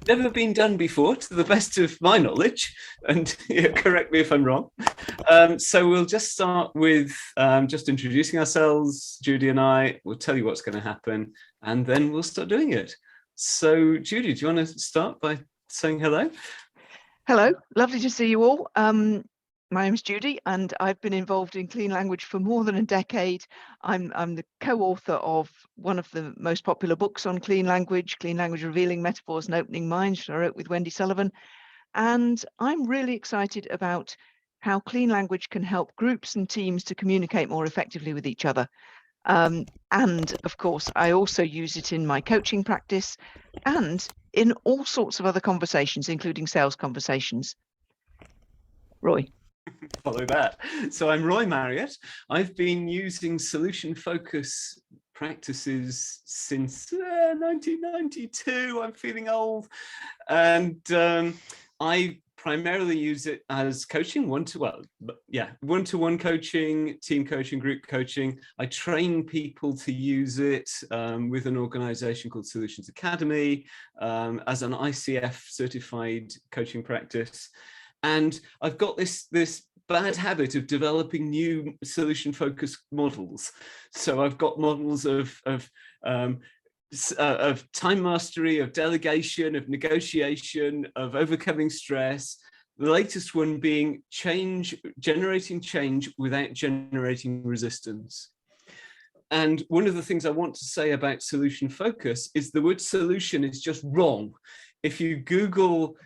Never been done before, to the best of my knowledge, and correct me if I'm wrong. So we'll just start with just introducing ourselves, Judy and I. We'll tell you what's going to happen, and then we'll start doing it. So, Judy, do you want to start by saying hello? Hello, lovely to see you all. My name is Judy, and I've been involved in clean language for more than a decade. I'm the co-author of one of the most popular books on clean language, Revealing Metaphors and Opening Minds, which I wrote with Wendy Sullivan. And I'm really excited about how clean language can help groups and teams to communicate more effectively with each other. And of course, I also use it in my coaching practice and in all sorts of other conversations, including sales conversations. Roy. Follow that. So I'm Roy Marriott. I've been using solution focus practices since 1992. I'm feeling old. And I primarily use it as coaching, one-to-one coaching, team coaching, group coaching. I train people to use it with an organization called Solutions Academy as an ICF certified coaching practice. And I've got this bad habit of developing new solution-focused models. So I've got models of time mastery, of delegation, of negotiation, of overcoming stress. The latest one being generating change without generating resistance. And one of the things I want to say about solution focus is the word solution is just wrong. If you Google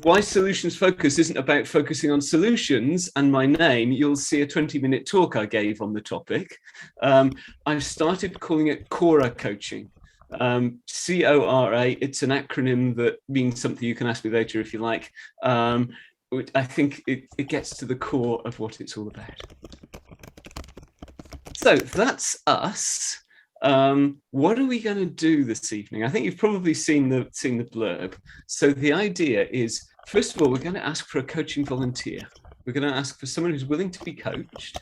why solutions focus isn't about focusing on solutions and my name, you'll see a 20-minute talk I gave on the topic. I've started calling it CORA coaching. CORA, it's an acronym that means something you can ask me later if you like. I think it gets to the core of what it's all about. So that's us. What are we going to do this evening? I think you've probably seen the blurb. So the idea is, first of all, we're going to ask for a coaching volunteer. We're going to ask for someone who's willing to be coached.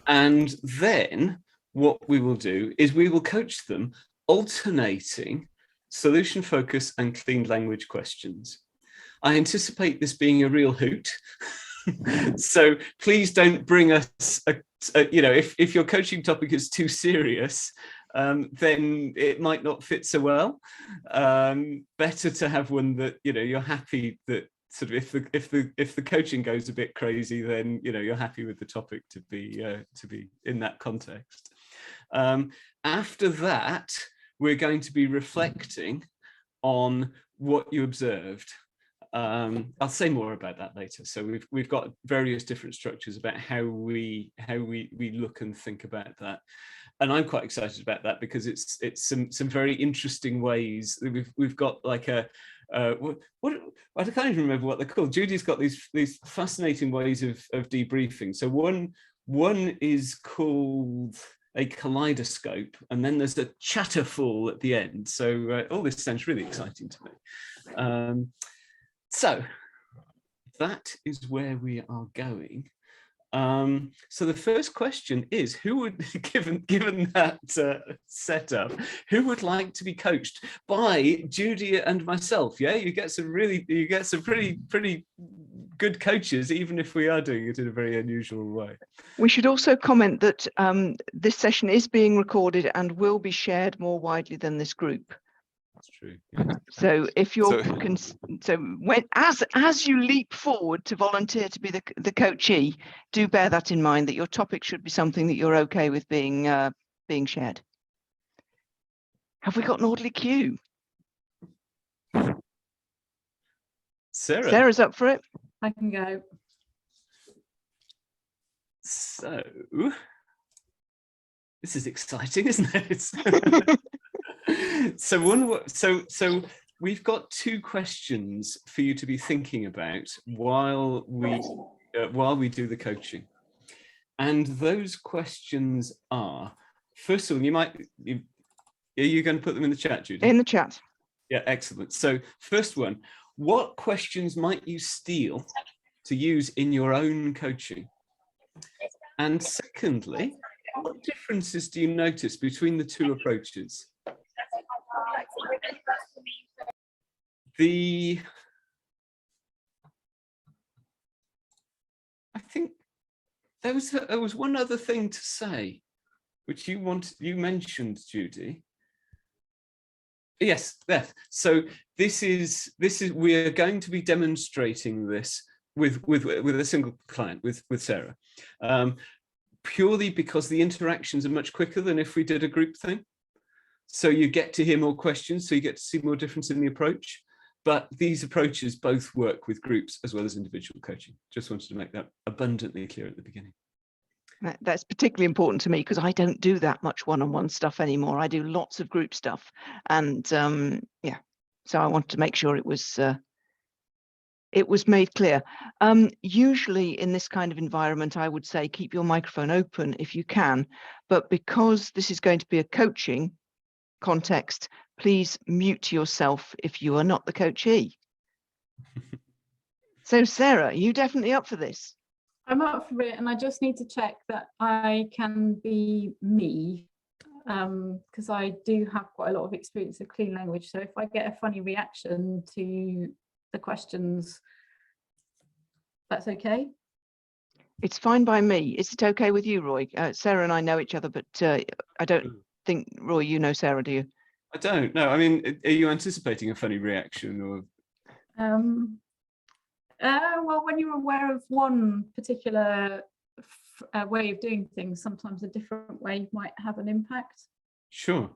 And then what we will do is we will coach them alternating solution focus and clean language questions. I anticipate this being a real hoot. So please don't bring us if your coaching topic is too serious, then it might not fit so well. Better to have one that you're happy that sort of if the coaching goes a bit crazy, then you're happy with the topic to be in that context. After that, we're going to be reflecting on what you observed. I'll say more about that later. So we've got various different structures about how we look and think about that, and I'm quite excited about that because it's some very interesting ways. We've got like I can't even remember what they're called. Judy's got these fascinating ways of debriefing. So one is called a kaleidoscope, and then there's a Chatterfall at the end. So all this sounds really exciting to me. So that is where we are going. So the first question is, who would, given that setup, who would like to be coached by Judy and myself? Yeah, you get some pretty good coaches, even if we are doing it in a very unusual way. We should also comment that this session is being recorded and will be shared more widely than this group. That's true. Yeah. So if you're as you leap forward to volunteer to be the coachee, do bear that in mind, that your topic should be something that you're okay with being shared. Have we got an orderly queue? Sarah's up for it. I can go. So this is exciting, isn't it? So we've got two questions for you to be thinking about while we do the coaching, and those questions are, first of all, are you going to put them in the chat, Judy? In the chat. Yeah, excellent. So first one, what questions might you steal to use in your own coaching? And secondly, what differences do you notice between the two approaches? I think there was one other thing to say, which you mentioned, Judy. Yes, yes. So this is we are going to be demonstrating this with a single client, with Sarah, purely because the interactions are much quicker than if we did a group thing. So you get to hear more questions, so you get to see more difference in the approach. But these approaches both work with groups as well as individual coaching. Just wanted to make that abundantly clear at the beginning. That's particularly important to me because I don't do that much one-on-one stuff anymore. I do lots of group stuff, and yeah, so I wanted to make sure it was made clear. Usually in this kind of environment, I would say keep your microphone open if you can, but because this is going to be a coaching context, please mute yourself if you are not the coachee. So Sarah, are you definitely up for this? I'm up for it, and I just need to check that I can be me, because I do have quite a lot of experience of clean language. So if I get a funny reaction to the questions, that's okay. It's fine by me. Is it okay with you, Roy? Sarah and I know each other, but I don't think, Roy, you know Sarah, do you? I don't know. I mean, are you anticipating a funny reaction or? Well, when you're aware of one particular way of doing things, sometimes a different way might have an impact. Sure.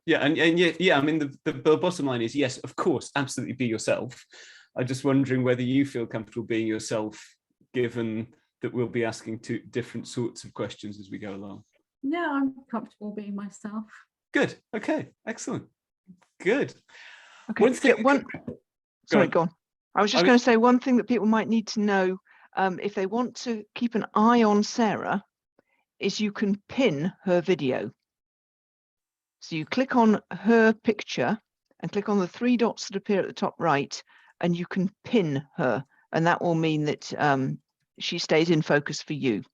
Yeah, and yeah. I mean, the bottom line is yes, of course, absolutely be yourself. I'm just wondering whether you feel comfortable being yourself, given that we'll be asking two different sorts of questions as we go along. Yeah, I'm comfortable being myself. Good. Okay. Excellent. Good. Okay. Sorry, go on. I was just going to say one thing that people might need to know if they want to keep an eye on Sarah is you can pin her video. So you click on her picture and click on the three dots that appear at the top right, and you can pin her, and that will mean that she stays in focus for you.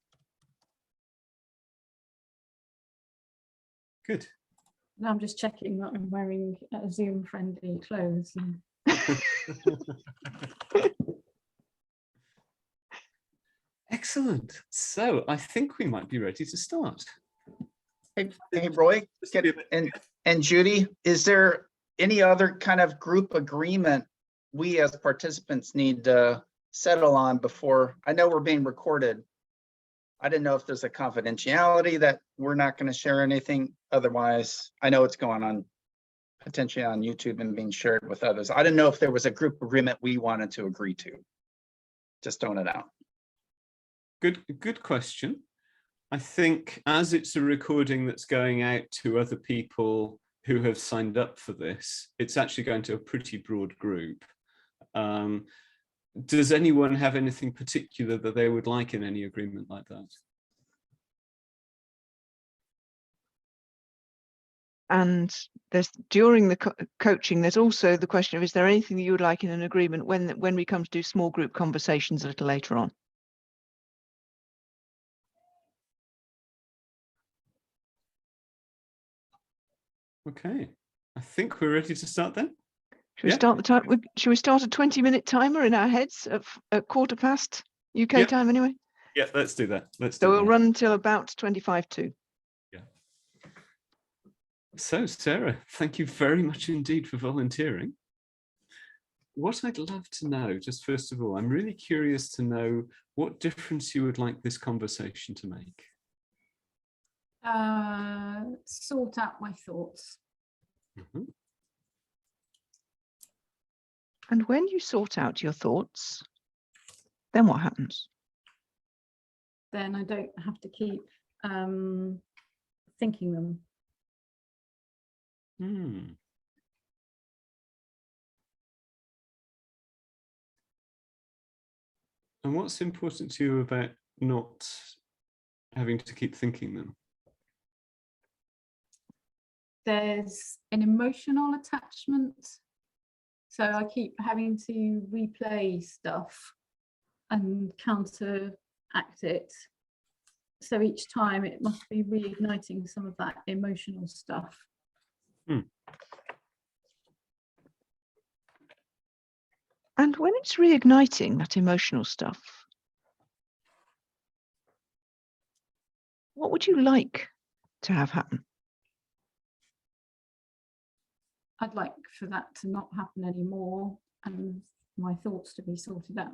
Good. Now I'm just checking that I'm wearing Zoom-friendly clothes. Excellent. So I think we might be ready to start. Hey Roy, and Judy, is there any other kind of group agreement we as participants need to settle on before? I know we're being recorded. I didn't know if there's a confidentiality that we're not going to share anything. Otherwise, I know it's going on potentially on YouTube and being shared with others. I didn't know if there was a group agreement we wanted to agree to. Just throwing it out. Good question. I think as it's a recording that's going out to other people who have signed up for this, it's actually going to a pretty broad group. Does anyone have anything particular that they would like in any agreement like that? And there's during the coaching, there's also the question of, is there anything that you would like in an agreement when we come to do small group conversations a little later on? Okay, I think we're ready to start then. Should we start the time? Should we start a 20-minute timer in our heads at 1:15 UK time anyway? Yeah, let's do that. So we'll run until about 25 to. Yeah. So Sarah, thank you very much indeed for volunteering. What I'd love to know, just first of all, I'm really curious to know what difference you would like this conversation to make. Sort out my thoughts. Mm-hmm. And when you sort out your thoughts, then what happens? Then I don't have to keep thinking them. And what's important to you about not having to keep thinking them? There's an emotional attachment. So I keep having to replay stuff and counteract it. So each time it must be reigniting some of that emotional stuff. And when it's reigniting that emotional stuff, what would you like to have happen? I'd like for that to not happen anymore and my thoughts to be sorted out.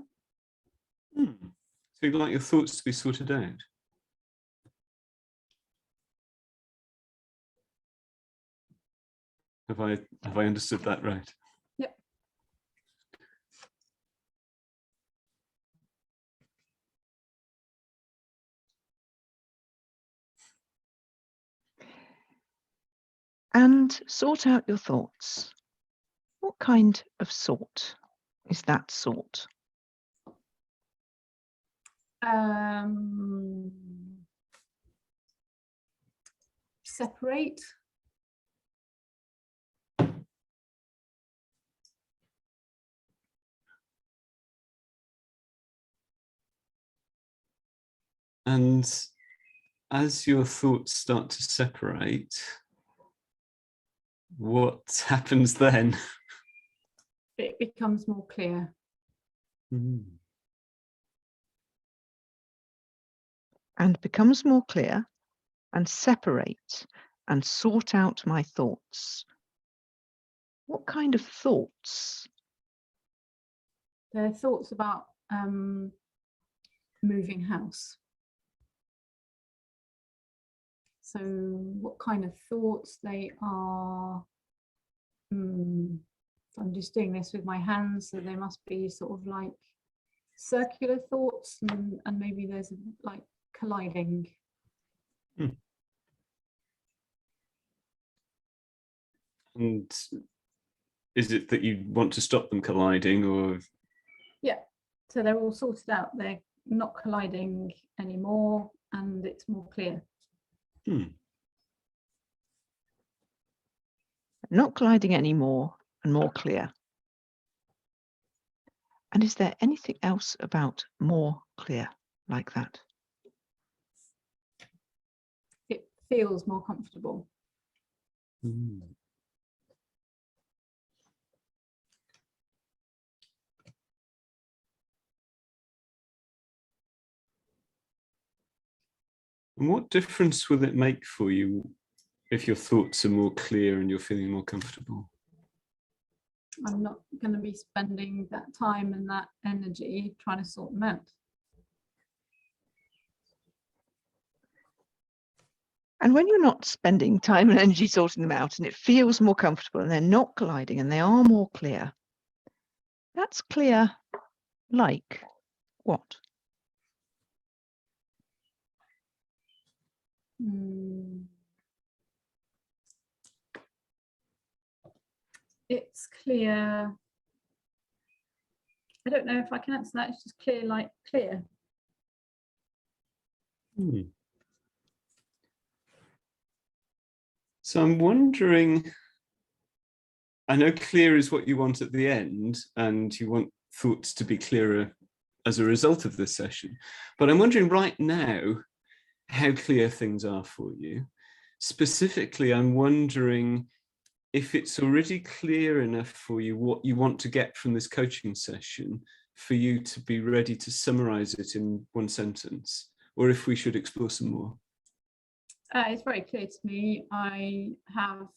So you'd like your thoughts to be sorted out? Have I understood that right? Yep. And sort out your thoughts. What kind of sort is that sort? Separate. And as your thoughts start to separate, what happens then? It becomes more clear. And becomes more clear, and separate and sort out my thoughts. What kind of thoughts? There are thoughts about moving house. So what kind of thoughts they are? I'm just doing this with my hands, so they must be sort of like circular thoughts, and maybe there's like colliding. And is it that you want to stop them colliding, or? Yeah, so they're all sorted out. They're not colliding anymore, and it's more clear. Not colliding anymore and more clear. And is there anything else about more clear like that? It feels more comfortable. And what difference will it make for you if your thoughts are more clear and you're feeling more comfortable? I'm not going to be spending that time and that energy trying to sort them out. And when you're not spending time and energy sorting them out, and it feels more comfortable, and they're not colliding, and they are more clear, that's clear like what? It's clear. I don't know if I can answer that. It's just clear like clear. So I'm wondering, I know clear is what you want at the end, and you want thoughts to be clearer as a result of this session. But I'm wondering right now how clear things are for you. Specifically, I'm wondering if it's already clear enough for you what you want to get from this coaching session for you to be ready to summarize it in one sentence, or if we should explore some more. It's very clear to me. I have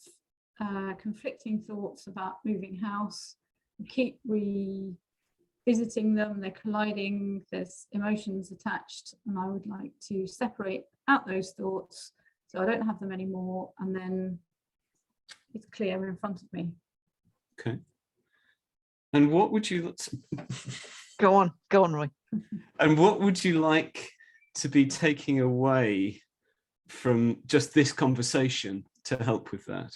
conflicting thoughts about moving house. I keep revisiting them. They're colliding. There's emotions attached, and I would like to separate out those thoughts so I don't have them anymore, and then it's clear in front of me. Okay. And what would you Go on, Roy. And what would you like to be taking away from just this conversation to help with that?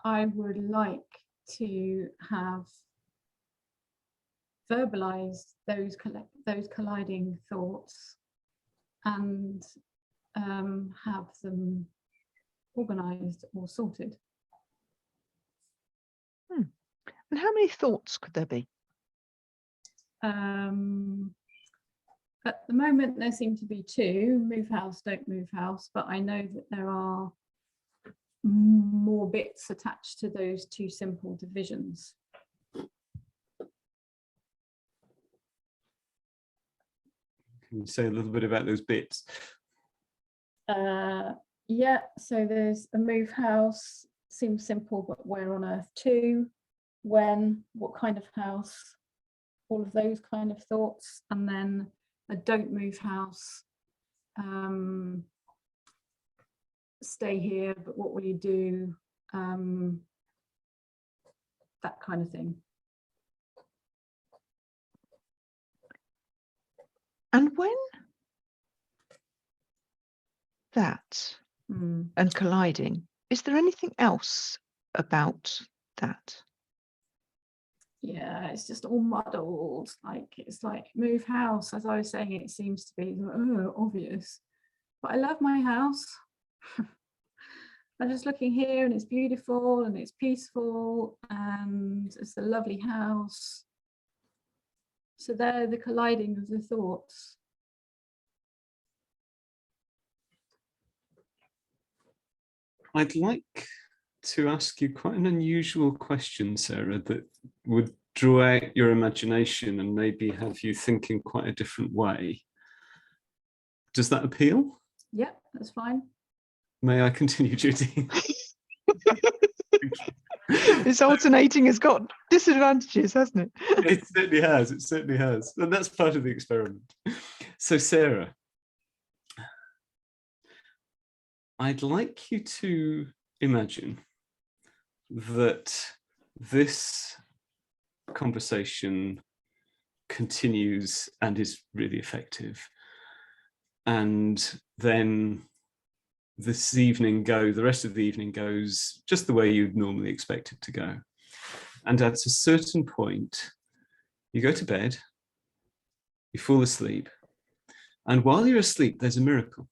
I would like to have verbalized those colliding thoughts and have them organized or sorted. And how many thoughts could there be? At the moment, there seem to be two: move house, don't move house. But I know that there are more bits attached to those two simple divisions. Can you say a little bit about those bits? Yeah, so there's a move house, seems simple, but where on earth to, when, what kind of house, all of those kind of thoughts. And then a don't move house, stay here, but what will you do? That kind of thing. And when that and colliding, is there anything else about that? Yeah, it's just all muddled. Like, it's like move house, as I was saying, it seems to be obvious. But I love my house. I'm just looking here and it's beautiful and it's peaceful and it's a lovely house. So they're the colliding of the thoughts. I'd like to ask you quite an unusual question, Sarah, that would draw out your imagination and maybe have you think in quite a different way. Does that appeal? Yeah, that's fine. May I continue, Judy? This alternating has got disadvantages, hasn't it? It certainly has. It certainly has. And that's part of the experiment. So, Sarah, I'd like you to imagine that this conversation continues and is really effective. And then the rest of the evening goes just the way you'd normally expect it to go. And at a certain point, you go to bed, you fall asleep, and while you're asleep, there's a miracle.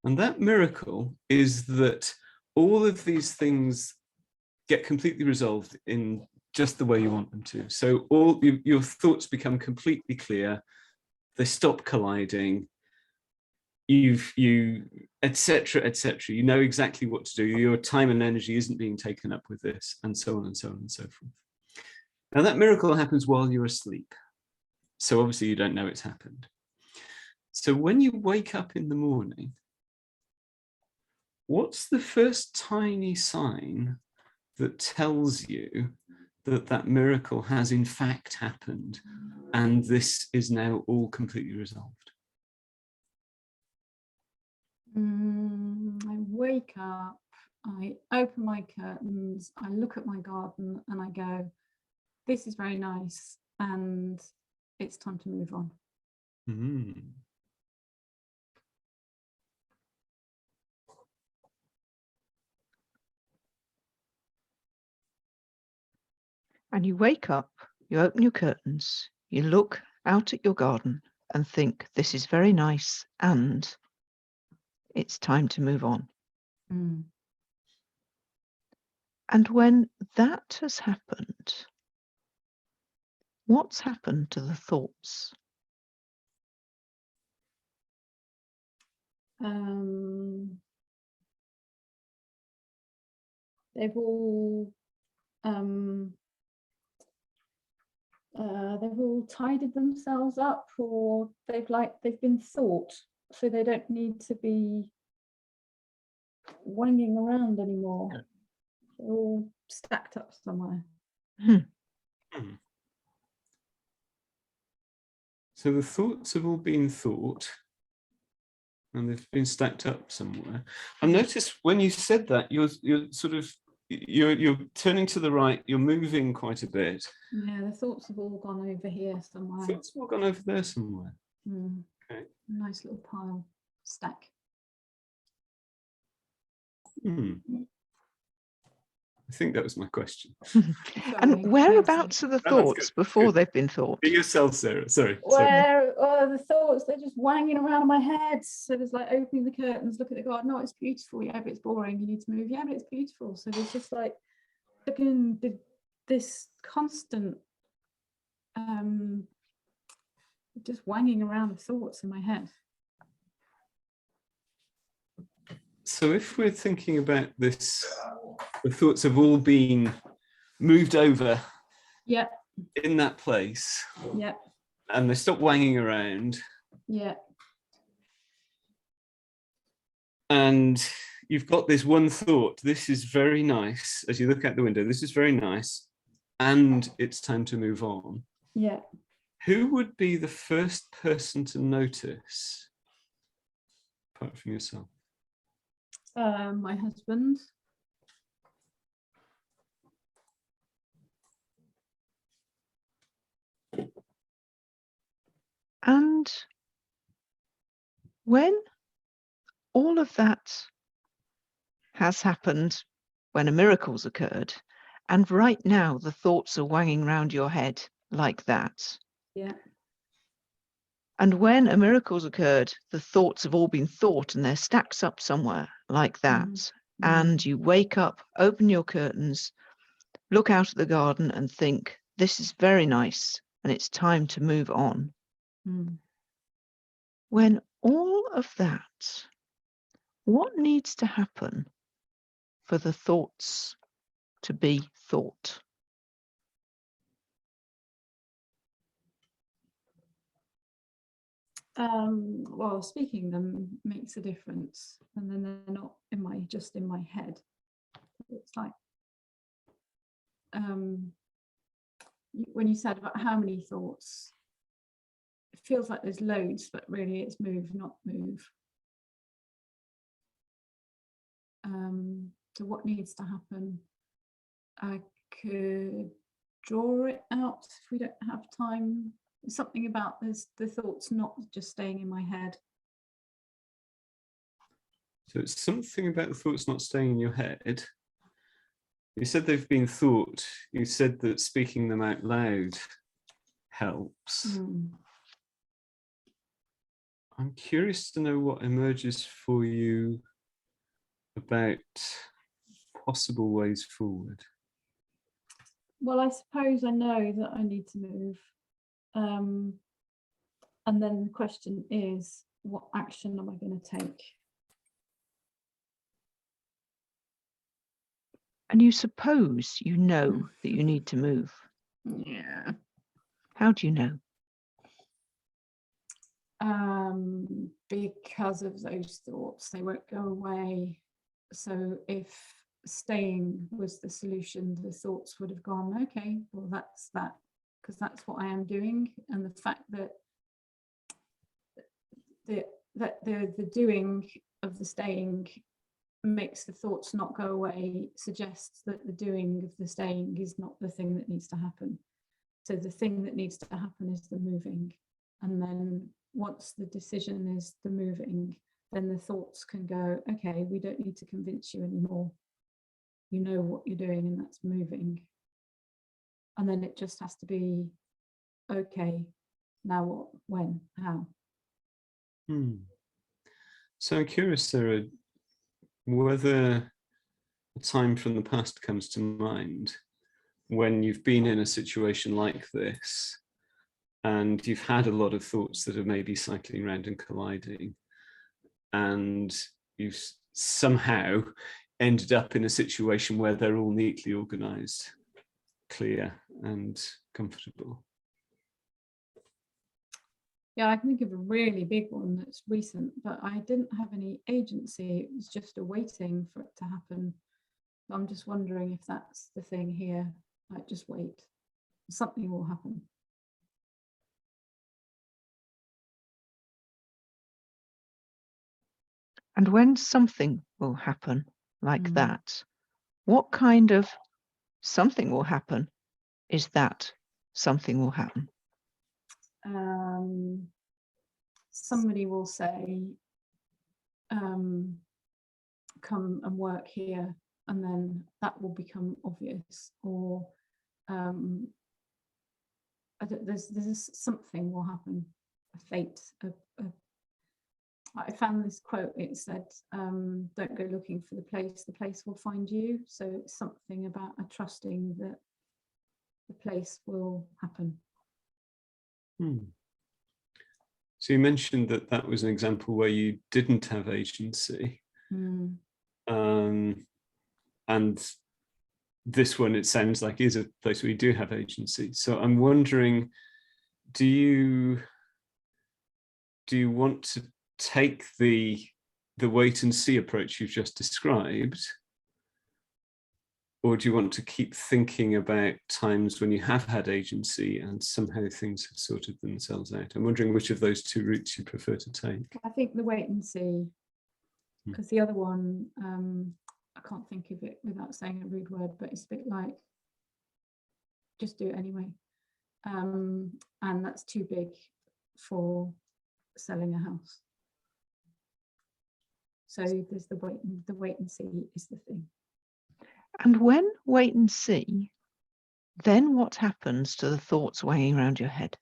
And that miracle is that all of these things get completely resolved in just the way you want them to. So your thoughts become completely clear, they stop colliding, etc., etc. You know exactly what to do. Your time and energy isn't being taken up with this, and so on and so on and so forth. Now that miracle happens while you're asleep. So obviously you don't know it's happened. So when you wake up in the morning, what's the first tiny sign that tells you that that miracle has in fact happened and this is now all completely resolved? I wake up, I open my curtains, I look at my garden and I go, this is very nice and it's time to move on. And you wake up, you open your curtains, you look out at your garden and think, this is very nice and it's time to move on. And when that has happened, what's happened to the thoughts? They've all tidied themselves up, or they've been thought, so they don't need to be wanging around anymore. They're all stacked up somewhere. So the thoughts have all been thought and they've been stacked up somewhere. I noticed when you said that you're turning to the right, you're moving quite a bit. Yeah, the thoughts have all gone over here somewhere. Thoughts have all gone over there somewhere. Okay. Nice little pile, stack. I think that was my question. And whereabouts are the thoughts before they've been thought? Be yourself, Sarah. Sorry. Where are the thoughts? They're just wanging around in my head. So there's like opening the curtains, look at the garden. No, it's beautiful. Yeah, but it's boring. You need to move. Yeah, but it's beautiful. So there's just like looking this constant just wanging around with thoughts in my head. So if we're thinking about this, the thoughts have all been moved over Yeah, in that place, yeah, and they stop wanging around, yeah, and you've got this one thought, this is very nice, as you look out the window, this is very nice, and it's time to move on. yeah. Who would be the first person to notice, apart from yourself? My husband. And when all of that has happened, when a miracle's occurred, and right now the thoughts are wanging round your head like that. Yeah, And when a miracle's occurred, the thoughts have all been thought and they're stacked up somewhere like that. And you wake up, open your curtains, look out at the garden and think, this is very nice and it's time to move on. When all of that, what needs to happen for the thoughts to be thought? Well, speaking them makes a difference, and then they're not just in my head. It's like when you said about how many thoughts, it feels like there's loads, but really it's move, not move. So what needs to happen? I could draw it out if we don't have time. Something about the thoughts not just staying in my head. So it's something about the thoughts not staying in your head. You said they've been thought. You said that speaking them out loud helps. I'm curious to know what emerges for you about possible ways forward. Well, I suppose I know that I need to move. And then the question is, what action am I going to take? And you suppose you know that you need to move. Yeah. How do you know? Because of those thoughts, they won't go away. So if staying was the solution, the thoughts would have gone, okay, well, that's that, because that's what I am doing. And the fact that the doing of the staying makes the thoughts not go away, suggests that the doing of the staying is not the thing that needs to happen. So the thing that needs to happen is the moving. And then once the decision is the moving, then the thoughts can go, okay, we don't need to convince you anymore. You know what you're doing, and that's moving. And then it just has to be, okay, now what, when, how? So I'm curious, Sarah, whether a time from the past comes to mind when you've been in a situation like this and you've had a lot of thoughts that are maybe cycling around and colliding, and you've somehow ended up in a situation where they're all neatly organized, clear and comfortable. Yeah, I can think of a really big one that's recent, but I didn't have any agency. It was just a waiting for it to happen. I'm just wondering if that's the thing here. Like, just wait. Something will happen. And when something will happen like that, what kind of something will happen is that something will happen? Somebody will say, come and work here, and then that will become obvious. Or there's something will happen, a fate. I found this quote. It said, don't go looking for the place will find you. So it's something about a trusting that the place will happen. So you mentioned that that was an example where you didn't have agency. And this one, it sounds like, is a place where you do have agency. So I'm wondering, do you want to take the wait and see approach you've just described, or do you want to keep thinking about times when you have had agency and somehow things have sorted themselves out? I'm wondering which of those two routes you prefer to take. I think the wait and see, because the other one, I can't think of it without saying a rude word, but it's a bit like, just do it anyway. And that's too big for selling a house. So there's the wait and see is the thing. And when wait and see, then what happens to the thoughts weighing around your head?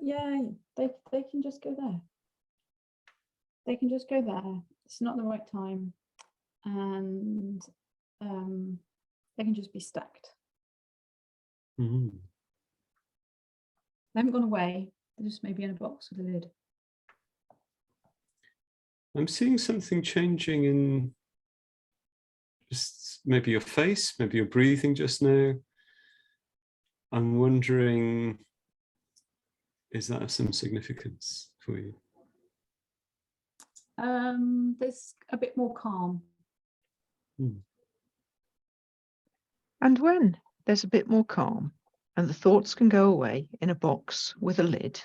Yeah, they can just go there. They can just go there. It's not the right time, and they can just be stacked. Mm-hmm. They haven't gone away. They're just maybe in a box with a lid. I'm seeing something changing in just maybe your face, maybe your breathing just now. I'm wondering, is that of some significance for you? There's a bit more calm. And when there's a bit more calm and the thoughts can go away in a box with a lid,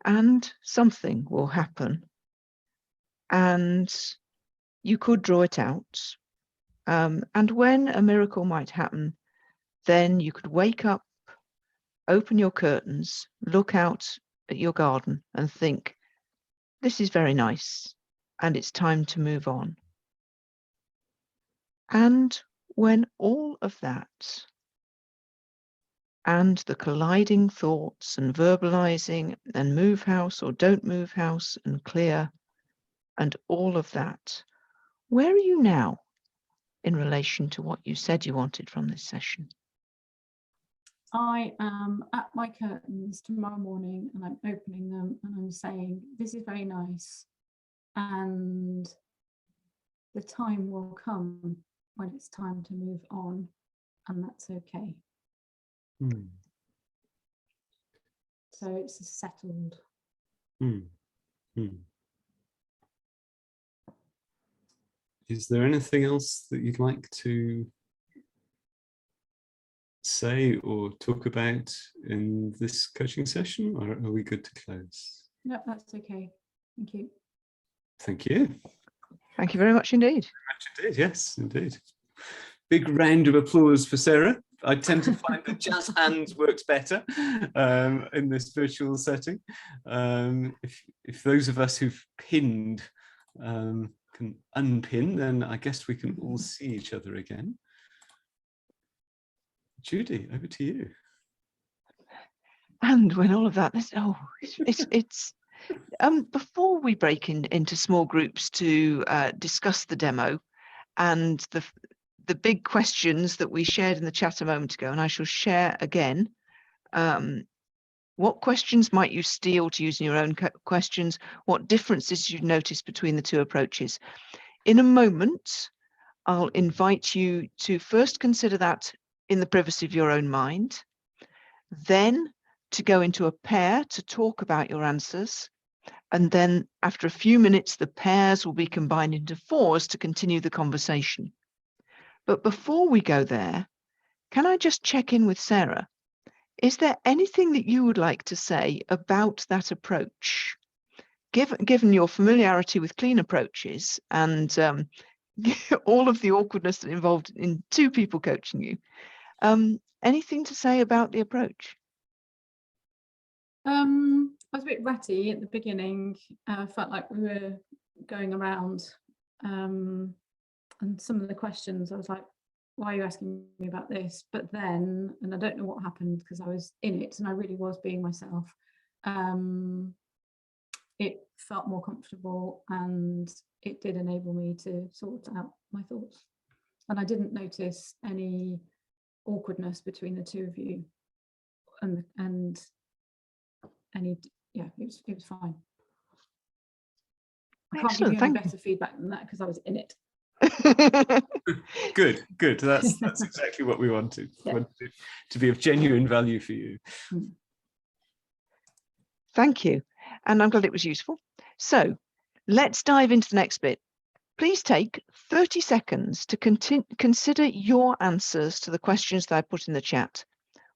and something will happen, and you could draw it out. And when a miracle might happen, then you could wake up, open your curtains, look out at your garden and think, this is very nice, and it's time to move on. And when all of that and the colliding thoughts and verbalizing and move house or don't move house and clear and all of that, where are you now in relation to what you said you wanted from this session? I am at my curtains tomorrow morning and I'm opening them and I'm saying, this is very nice. And the time will come when it's time to move on, and that's okay. So it's settled. Is there anything else that you'd like to say or talk about in this coaching session, or are we good to close? No, that's okay. Thank you. Thank you. Thank you very much indeed. Indeed, yes, indeed. Big round of applause for Sarah. I tend to find that jazz hands works better in this virtual setting. If those of us who've pinned can unpin, then I guess we can all see each other again. Judy, over to you. And when all of that, it's before we break into small groups to discuss the demo and the big questions that we shared in the chat a moment ago, and I shall share again. What questions might you steal to use in your own questions? What differences you notice between the two approaches? In a moment, I'll invite you to first consider that in the privacy of your own mind, then to go into a pair to talk about your answers. And then after a few minutes, the pairs will be combined into fours to continue the conversation. But before we go there, can I just check in with Sarah? Is there anything that you would like to say about that approach? Given your familiarity with clean approaches and all of the awkwardness involved in two people coaching you, anything to say about the approach? I was a bit ratty at the beginning. I felt like we were going around, and some of the questions I was like, why are you asking me about this? But then, and I don't know what happened because I was in it and I really was being myself, it felt more comfortable and it did enable me to sort out my thoughts. And I didn't notice any awkwardness between the two of you. and any, yeah, it was fine. I can't give you any better feedback than that because I was in it. Good. That's exactly what we wanted. Yeah. Wanted to be of genuine value for you. Thank you. And I'm glad it was useful. So let's dive into the next bit. Please take 30 seconds to consider your answers to the questions that I put in the chat.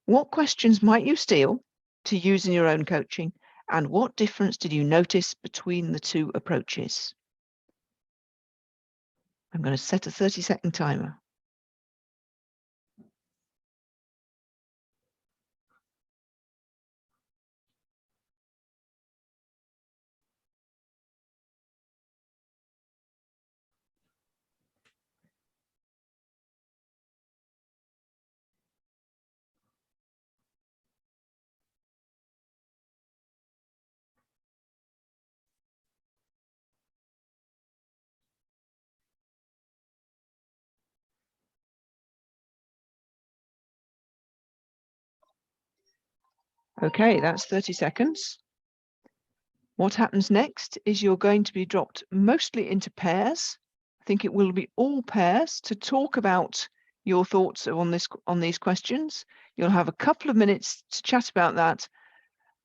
What questions might you steal to use in your own coaching? And what difference did you notice between the two approaches? I'm going to set a 30-second timer. Okay, that's 30 seconds. What happens next is you're going to be dropped mostly into pairs. I think it will be all pairs to talk about your thoughts on these questions. You'll have a couple of minutes to chat about that.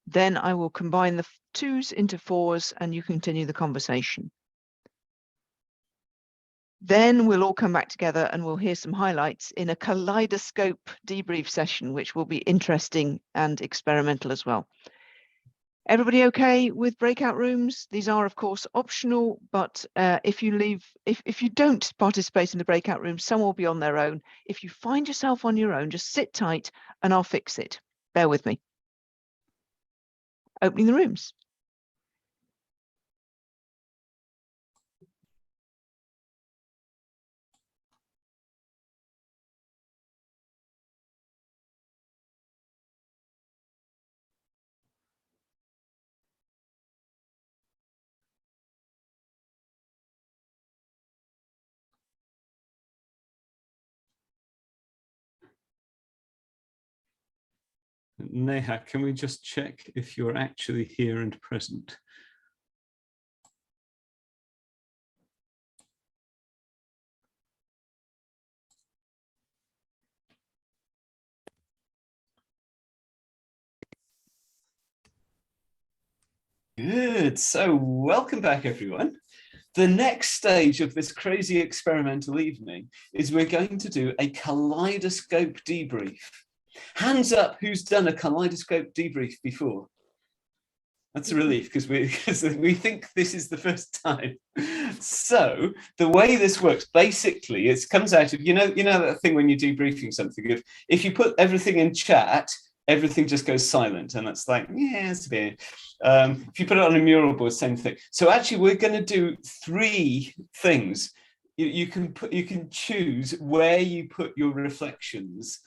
Then I will combine the twos into fours and you continue the conversation. Then we'll all come back together and we'll hear some highlights in a Kaleidoscope debrief session, which will be interesting and experimental as well. Everybody okay with breakout rooms? These are, of course, optional, but if you don't participate in the breakout room, some will be on their own. If you find yourself on your own, just sit tight and I'll fix it. Bear with me. Opening the rooms. Neha, can we just check if you're actually here and present? Good. So welcome back, everyone. The next stage of this crazy experimental evening is we're going to do a Kaleidoscope debrief. Hands up who's done a Kaleidoscope debrief before. That's a relief because we think this is the first time. So the way this works, basically, it comes out of, you know that thing when you're debriefing something, if you put everything in chat, everything just goes silent, and it's like, yeah, it's a bit. If you put it on a mural board, same thing. So actually, we're going to do 3 things. You can choose where you put your reflections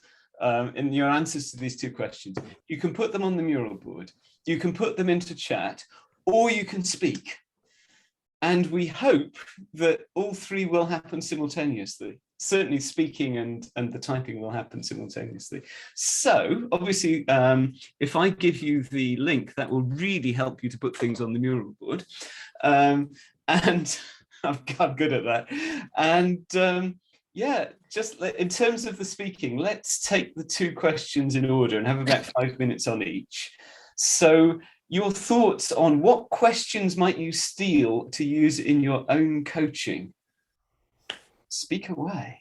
in your answers to these 2 questions. You can put them on the mural board, you can put them into chat, or you can speak. And we hope that all 3 will happen simultaneously. Certainly speaking and the typing will happen simultaneously. So obviously, if I give you the link, that will really help you to put things on the mural board. And I'm good at that. And yeah, just in terms of the speaking, let's take the 2 questions in order and have about 5 minutes on each. So your thoughts on what questions might you steal to use in your own coaching? Speak away.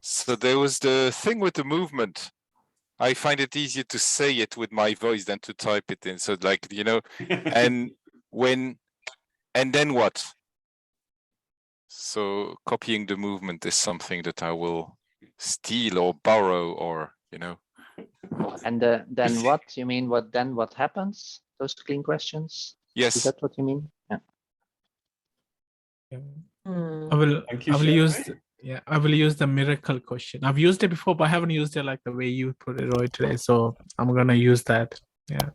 So there was the thing with the movement. I find it easier to say it with my voice than to type it in. So like, and then what? So copying the movement is something that I will steal or borrow or, And then what? You mean what happens? Those clean questions? Yes. Is that what you mean? Yeah. I will use the miracle question. I've used it before, but I haven't used it like the way you put it right today. So I'm gonna use that. Yeah.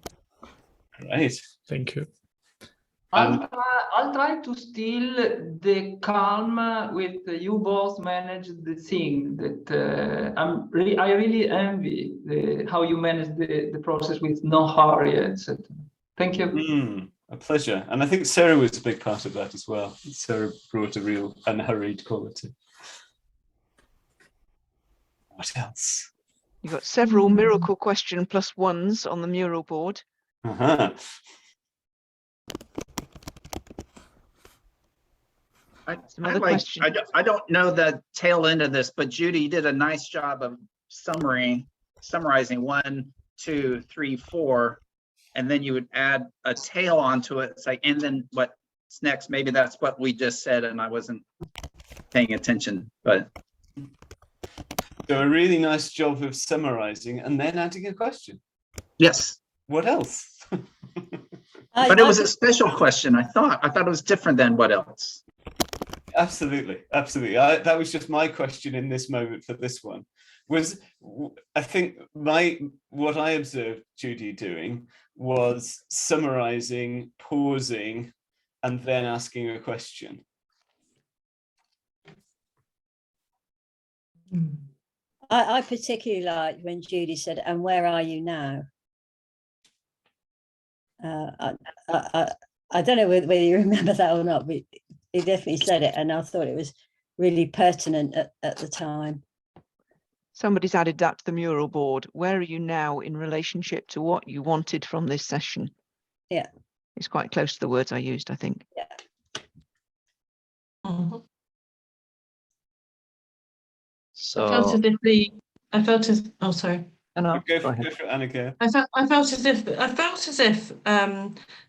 Great. Thank you. I'll try to steal the calm with you both manage the thing that I really envy how you manage the process with no hurry, etc. Thank you. A pleasure. And I think Sarah was a big part of that as well. Sarah brought a real unhurried quality. What else? You've got several miracle question plus ones on the mural board. Uh-huh. I don't know the tail end of this, but Judy, you did a nice job of summarizing 1, 2, 3, 4, and then you would add a tail onto it. It's like, and then what's next? Maybe that's what we just said, and I wasn't paying attention. But so a really nice job of summarizing and then adding a question. Yes. What else? But it was a special question. I thought it was different than what else. Absolutely, absolutely. That was just my question in this moment for this one. I think what I observed Judy doing was summarizing, pausing, and then asking a question. I particularly liked when Judy said, "And where are you now?" I don't know whether you remember that or not, but he definitely said it, and I thought it was really pertinent at the time. Somebody's added that to the mural board. Where are you now in relationship to what you wanted from this session? Yeah. It's quite close to the words I used, I think. Yeah. So I felt as if oh, sorry. Go for it, Annika. I felt as if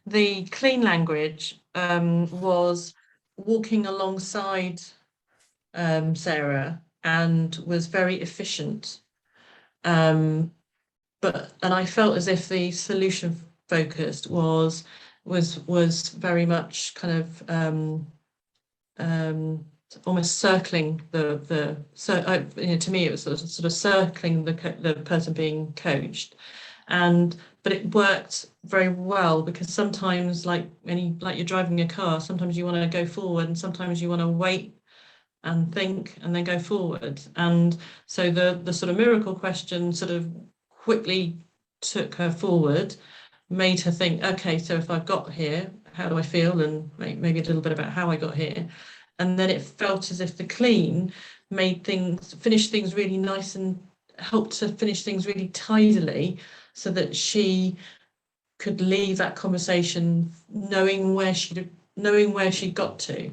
the clean language was walking alongside Sarah and was very efficient. And I felt as if the solution focused was very much kind of almost circling to me it was sort of circling the person being coached, but it worked very well because sometimes like you're driving a car, sometimes you want to go forward and sometimes you want to wait and think and then go forward, and so the sort of miracle question sort of quickly took her forward, made her think, okay, so if I've got here, how do I feel, and maybe a little bit about how I got here. And then it felt as if the clean finished things really nice and helped to finish things really tidily so that she could leave that conversation knowing where she got to.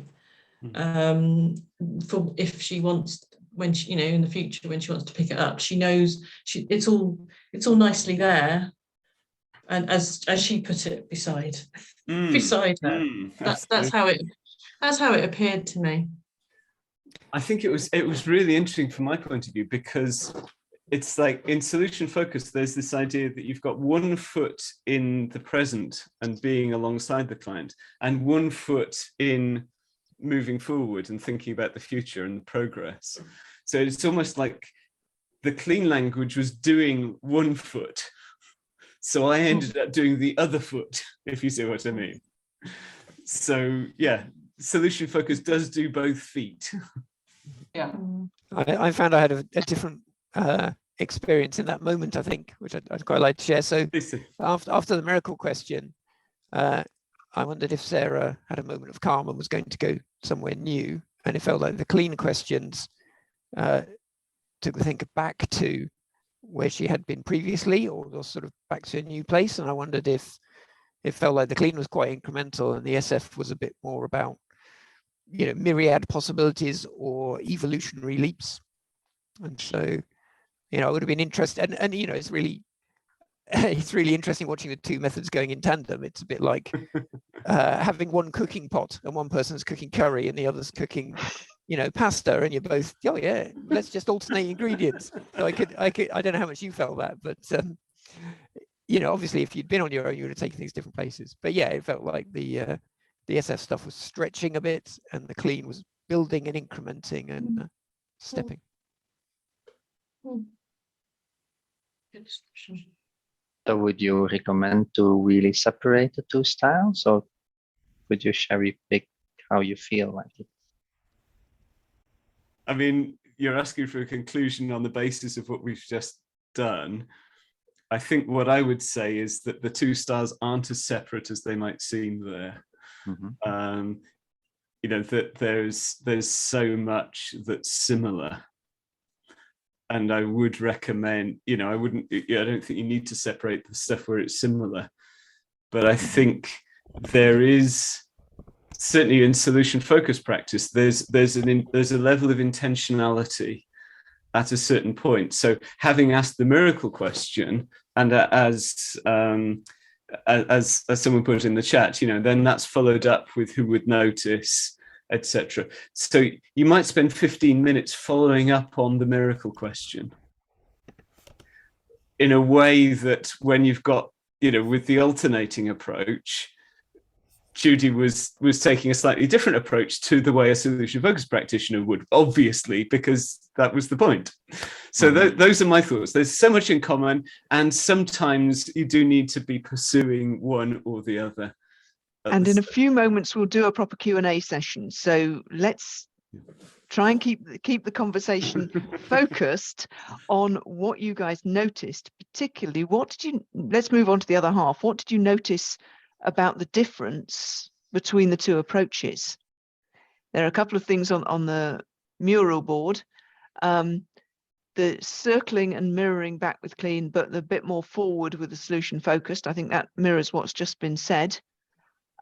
For if she wants, when she, in the future, when she wants to pick it up, she knows it's all nicely there. And as she put it, beside her. That's how it appeared to me. I think it was really interesting from my point of view, because it's like in solution focus, there's this idea that you've got 1 foot in the present and being alongside the client, and 1 foot in moving forward and thinking about the future and the progress. So it's almost like the clean language was doing 1 foot. So I ended up doing the other foot, if you see what I mean. So yeah, solution focus does do both feet. Yeah. I found I had a different experience in that moment, I think, which I'd quite like to share. So after the miracle question, I wondered if Sarah had a moment of calm and was going to go somewhere new. And it felt like the clean questions took the thinker back to where she had been previously, or sort of back to a new place. And I wondered if it felt like the clean was quite incremental and the SF was a bit more about, myriad possibilities or evolutionary leaps. And so, I would have been interested, and it's really interesting watching the 2 methods going in tandem. It's a bit like having 1 cooking pot and one person's cooking curry and the other's cooking, pasta, and you're both, oh yeah, let's just alternate ingredients. So I don't know how much you felt that, but obviously if you'd been on your own, you would have taken things different places. But yeah, it felt like the SF stuff was stretching a bit and the clean was building and incrementing and stepping. would you recommend to really separate the 2 styles, or could you cherry pick how you feel like it? I mean, you're asking for a conclusion on the basis of what we've just done. I think what I would say is that the two stars aren't as separate as they might seem there. You know, that there's so much that's similar. And I would recommend, you know, I don't think you need to separate the stuff where it's similar. But I think there is, certainly in solution focused practice, there's a level of intentionality at a certain point. So having asked the miracle question, and as someone put in the chat, you know, then that's followed up with who would notice, etc. So you might spend 15 minutes following up on the miracle question in a way that when you've got, you know, with the alternating approach, Judy was taking a slightly different approach to the way a solution focused practitioner would, obviously, because that was the point. So those are my thoughts. There's so much in common, and sometimes you do need to be pursuing one or the other. And in a few moments, we'll do a proper Q&A session. So let's try and keep the conversation focused on what you guys noticed, particularly let's move on to the other half. What did you notice about the difference between the two approaches? There are a couple of things on the mural board. The circling and mirroring back with clean, but a bit more forward with the solution focused. I think that mirrors what's just been said.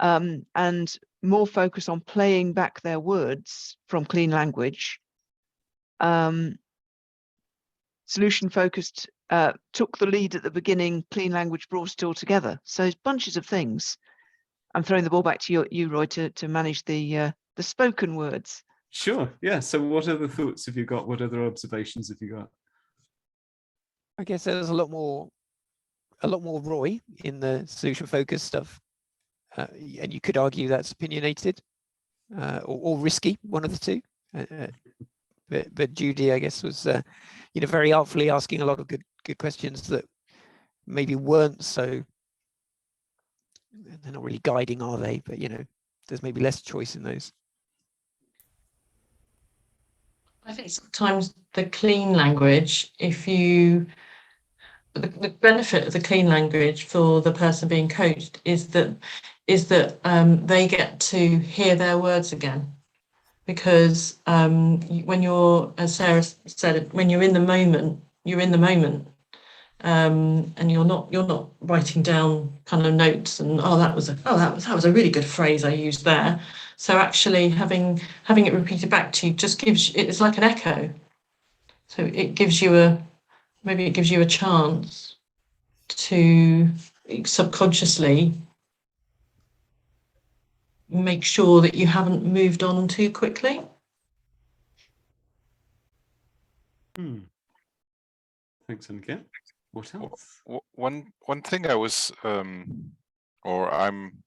And more focus on playing back their words from clean language. Solution focused took the lead at the beginning, clean language brought it all together. So bunches of things. I'm throwing the ball back to you, Roy, to manage the spoken words. Sure, yeah. So what other thoughts have you got? What other observations have you got? I guess there's a lot more Roy in the solution focused stuff. And you could argue that's opinionated or risky, one of the two. But Judy, I guess, was you know, very artfully asking a lot of good questions that maybe weren't so. They're not really guiding, are they? But you know, there's maybe less choice in those. I think sometimes the clean language, the benefit of the clean language for the person being coached is that they get to hear their words again, because when you're, as Sarah said, when you're in the moment, and you're not writing down kind of notes and that was a really good phrase I used there. So actually having it repeated back to you just it's like an echo. So it gives you a chance to subconsciously make sure that you haven't moved on too quickly. Thanks, Annika. What else? One thing I was, or I'm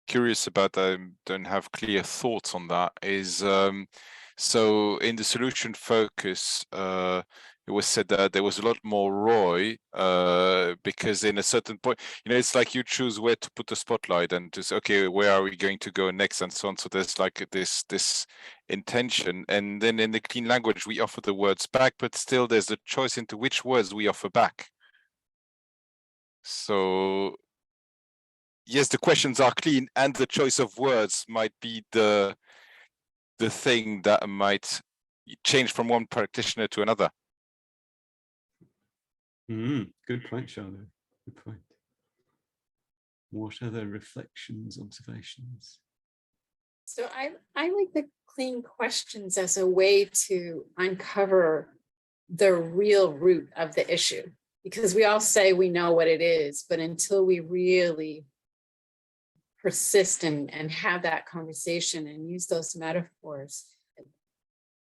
curious about, I don't have clear thoughts on that, is so in the solution focus, it was said that there was a lot more Roy, because in a certain point, you know, it's like you choose where to put the spotlight and just, okay, where are we going to go next and so on. So there's like this intention. And then in the clean language, we offer the words back, but still there's a choice into which words we offer back. So yes, the questions are clean, and the choice of words might be the thing that might change from one practitioner to another. Good point, Charlotte. Good point. What other reflections, observations? So I like the clean questions as a way to uncover the real root of the issue, because we all say we know what it is, but until we really persist and have that conversation and use those metaphors,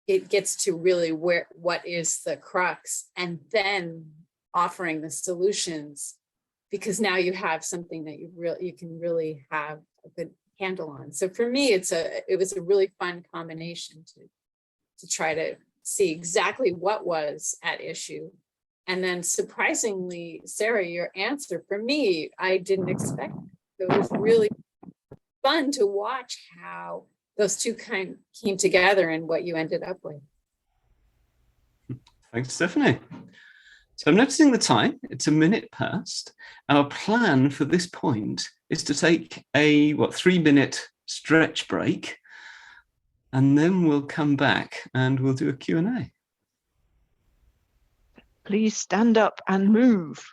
it gets to really what is the crux, and then offering the solutions, because now you have something that you can really have a good handle on. So for me, it was a really fun combination to try to see exactly what was at issue. And then surprisingly, Sarah, your answer, for me, I didn't expect. It was really fun to watch how those two came together and what you ended up with. Thanks, Stephanie. So I'm noticing the time. It's a minute past. Our plan for this point is to take a 3-minute stretch break, and then we'll come back and we'll do a Q&A. Please stand up and move.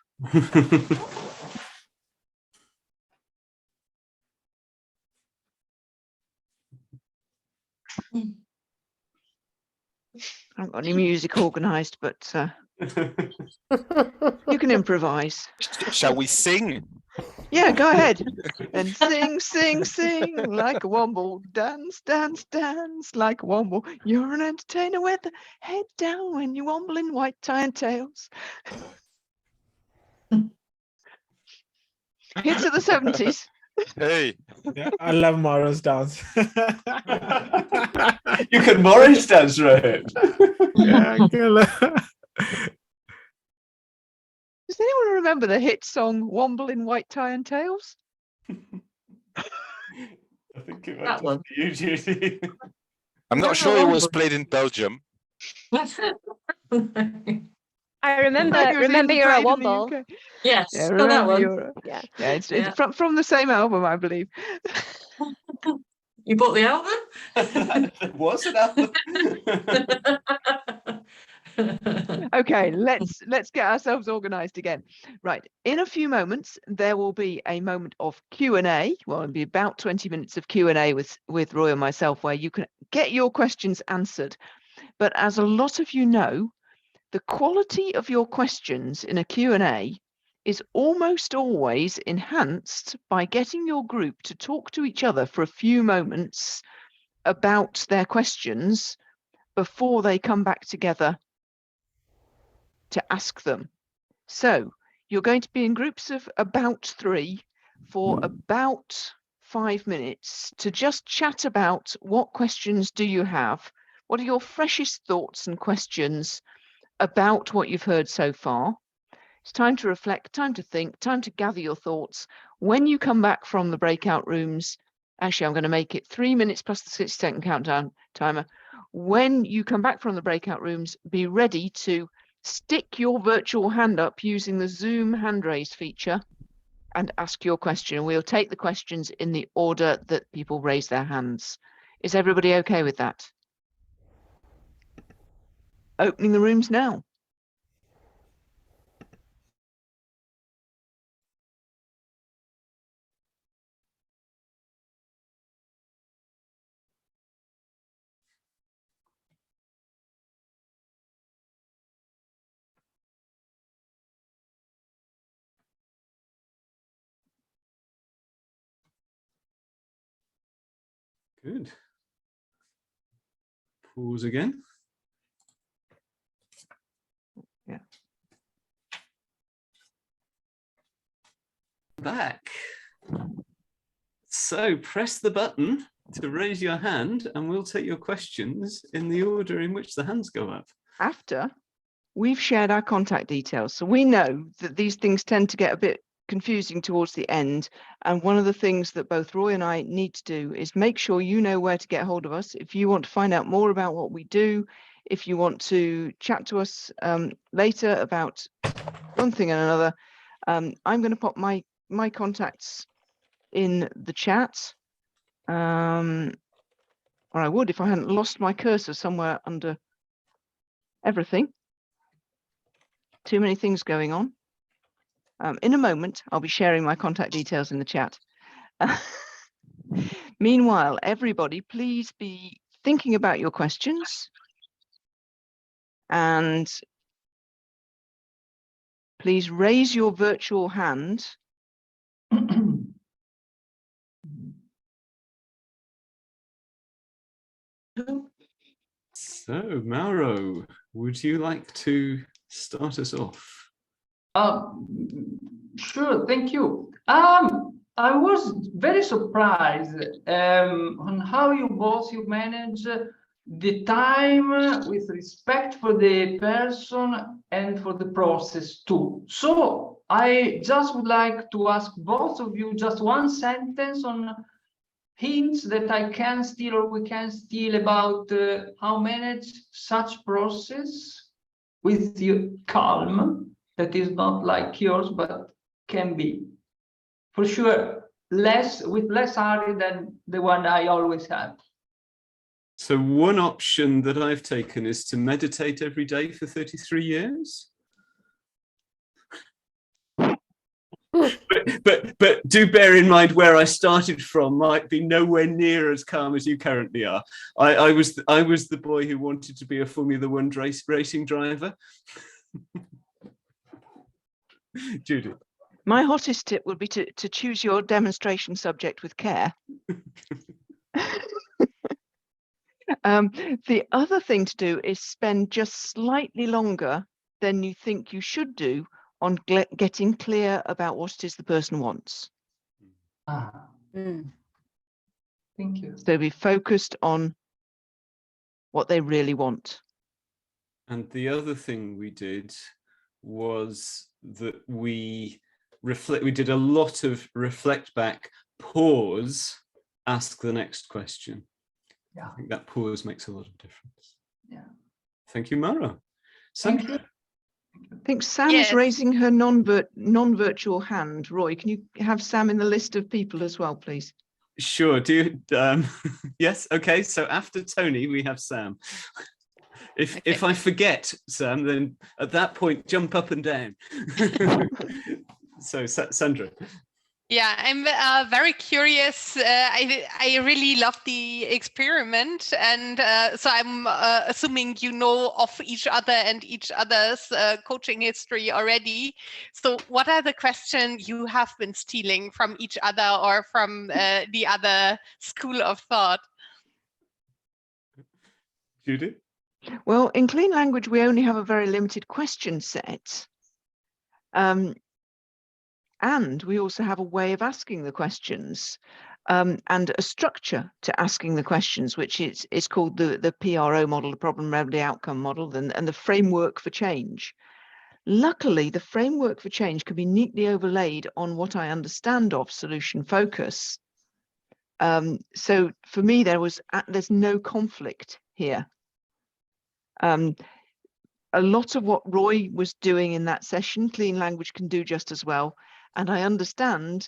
I haven't got any music organised, but you can improvise. Shall we sing? Yeah, go ahead. And sing, sing, sing like a womble. Dance, dance, dance like a womble. You're an entertainer with the head down when you womble in white tie and tails. Hits of the 70s. Hey. Yeah, I love Morrow's dance. You can Morris dance, right? Yeah, Does anyone remember the hit song Womble in White Tie and Tails? I think it That one. You, Judy. I'm not sure it was played in Belgium. I remember Like it was even you're a played in the womble. UK. Yes, Yeah, oh, that remember one. you're Yeah. Yeah, it's Yeah. from the same album, I believe. You bought the album? Was it album? Okay, let's get ourselves organized again. Right, in a few moments there will be a moment of Q&A. Well, it'll be about 20 minutes of Q&A with Roy and myself, where you can get your questions answered. But as a lot of you know, the quality of your questions in a Q&A is almost always enhanced by getting your group to talk to each other for a few moments about their questions before they come back together to ask them. So you're going to be in groups of about 3 for about 5 minutes to just chat about what questions do you have, what are your freshest thoughts and questions about what you've heard so far. It's time to reflect, time to think, time to gather your thoughts. When you come back from the breakout rooms, actually I'm going to make it 3 minutes plus the 60-second countdown timer. When you come back from the breakout rooms, be ready to stick your virtual hand up using the Zoom hand raise feature and ask your question. We'll take the questions in the order that people raise their hands. Is everybody okay with that? Opening the rooms now. Good. Pause again. Yeah. Back. So press the button to raise your hand and we'll take your questions in the order in which the hands go up. After we've shared our contact details, so we know that these things tend to get a bit confusing towards the end, and one of the things that both Roy and I need to do is make sure you know where to get hold of us if you want to find out more about what we do, if you want to chat to us later about one thing and another. I'm going to pop my contacts in the chat, or I would if I hadn't lost my cursor somewhere under everything. Too many things going on. In a moment, I'll be sharing my contact details in the chat. Meanwhile, everybody, please be thinking about your questions and please raise your virtual hand. So, Mauro, would you like to start us off? Sure, thank you. I was very surprised on how you manage the time with respect for the person and for the process too. So I just would like to ask both of you just one sentence on hints that I can steal or we can steal about how manage such process with your calm that is not like yours, but can be for sure with less hurry than the one I always have. So one option that I've taken is to meditate every day for 33 years. But do bear in mind where I started from might be nowhere near as calm as you currently are. I was the boy who wanted to be a Formula One racing driver. Judy. My hottest tip would be to choose your demonstration subject with care. The other thing to do is spend just slightly longer than you think you should do on getting clear about what it is the person wants. Thank you. So be focused on what they really want. And the other thing we did was that we did a lot of reflect back, pause, ask the next question. Yeah. I think that pause makes a lot of difference. Yeah. Thank you, Mara. Thank you. I think Sam is raising her non-virtual hand. Roy, can you have Sam in the list of people as well, please? Sure. Do you, yes. Okay. So after Tony, we have Sam. If I forget, Sam, then at that point, jump up and down. So Sandra. Yeah, I'm very curious. I really love the experiment, and so I'm assuming you know of each other and each other's coaching history already. So what are the questions you have been stealing from each other or from the other school of thought? Judy? Well, in clean language, we only have a very limited question set. And we also have a way of asking the questions and a structure to asking the questions, which is called the PRO model, the problem remedy outcome model, and the framework for change. Luckily, the framework for change can be neatly overlaid on what I understand of solution focus. So for me, there's no conflict here. A lot of what Roy was doing in that session, clean language can do just as well. And I understand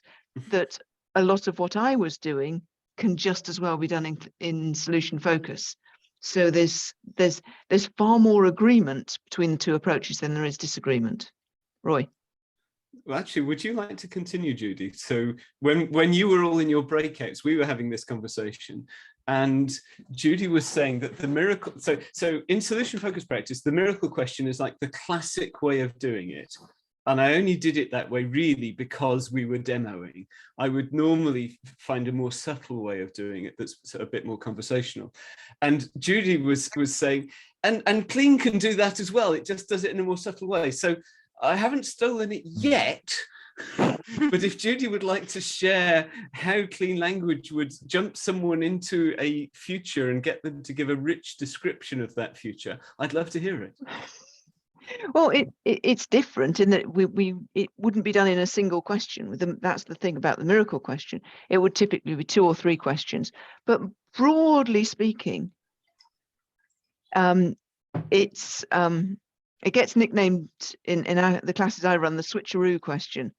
that a lot of what I was doing can just as well be done in solution focus. So there's far more agreement between the two approaches than there is disagreement. Roy. Well, actually, would you like to continue, Judy? So when you were all in your breakouts, we were having this conversation, and Judy was saying that the miracle, so in solution focused practice, the miracle question is like the classic way of doing it. And I only did it that way really because we were demoing. I would normally find a more subtle way of doing it that's a bit more conversational. And Judy was saying, and clean can do that as well. It just does it in a more subtle way. So I haven't stolen it yet, but if Judy would like to share how clean language would jump someone into a future and get them to give a rich description of that future, I'd love to hear it. Well, it's different in that it wouldn't be done in a single question. That's the thing about the miracle question. It would typically be 2 or 3 questions, but broadly speaking, it gets nicknamed in the classes I run the switcheroo question.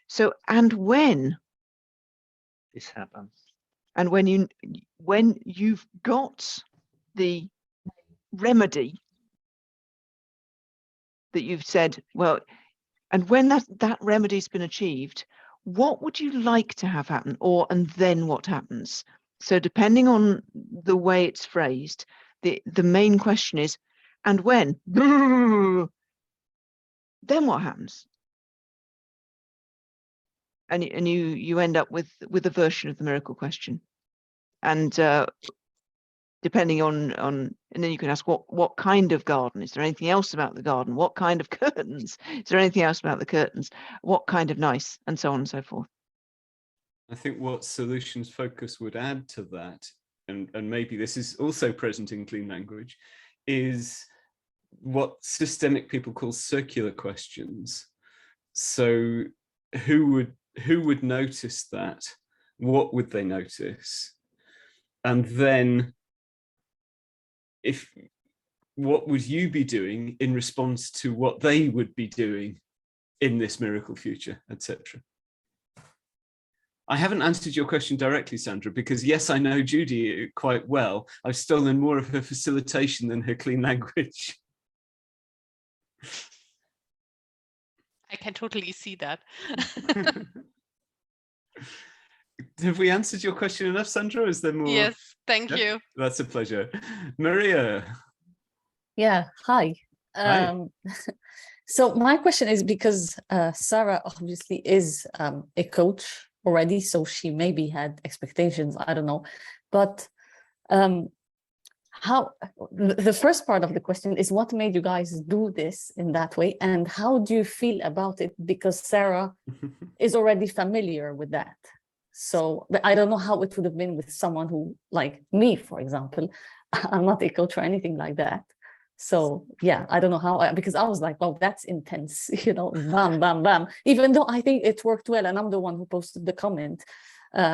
So, and when this happens, and when you've got the remedy that you've said, well, and when that remedy's been achieved, what would you like to have happen, and then what happens? So depending on the way it's phrased, the main question is, and when? Then what happens? And you end up with a version of the miracle question, and depending on, and then you can ask what kind of garden? Is there anything else about the garden? What kind of curtains? Is there anything else about the curtains? What kind of nice? And so on and so forth. I think what solutions focus would add to that, and maybe this is also present in clean language, is what systemic people call circular questions. So who would notice that what would they notice? And then what would you be doing in response to what they would be doing in this miracle future, etc. I haven't answered your question directly, Sandra, because yes, I know Judy quite well. I've stolen more of her facilitation than her clean language. I can totally see that. Have we answered your question enough, Sandra? Is there more? Yes, thank you. That's a pleasure. Maria. Yeah, hi. Hi. So my question is, because Sarah obviously is a coach already, so she maybe had expectations, I don't know. But how, the first part of the question is, what made you guys do this in that way? And how do you feel about it? Because Sarah is already familiar with that. So but I don't know how it would have been with someone who, like me, for example. I'm not a coach or anything like that. So yeah, I don't know how, because I was like, oh, that's intense, you know, bam, bam, bam. Even though I think it worked well, and I'm the one who posted the comment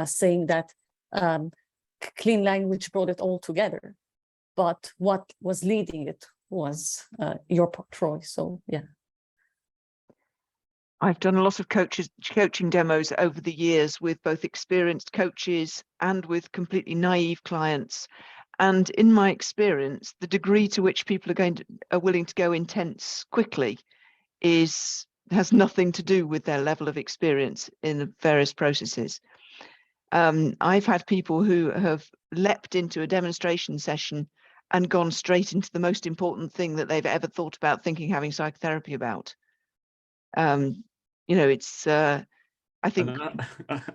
saying that clean language brought it all together. But what was leading it was your part, Troy. So yeah. I've done a lot of coaching demos over the years with both experienced coaches and with completely naive clients. And in my experience, the degree to which people are willing to go intense quickly has nothing to do with their level of experience in the various processes. I've had people who have leapt into a demonstration session and gone straight into the most important thing that they've ever thought about having psychotherapy about. You know, it's I think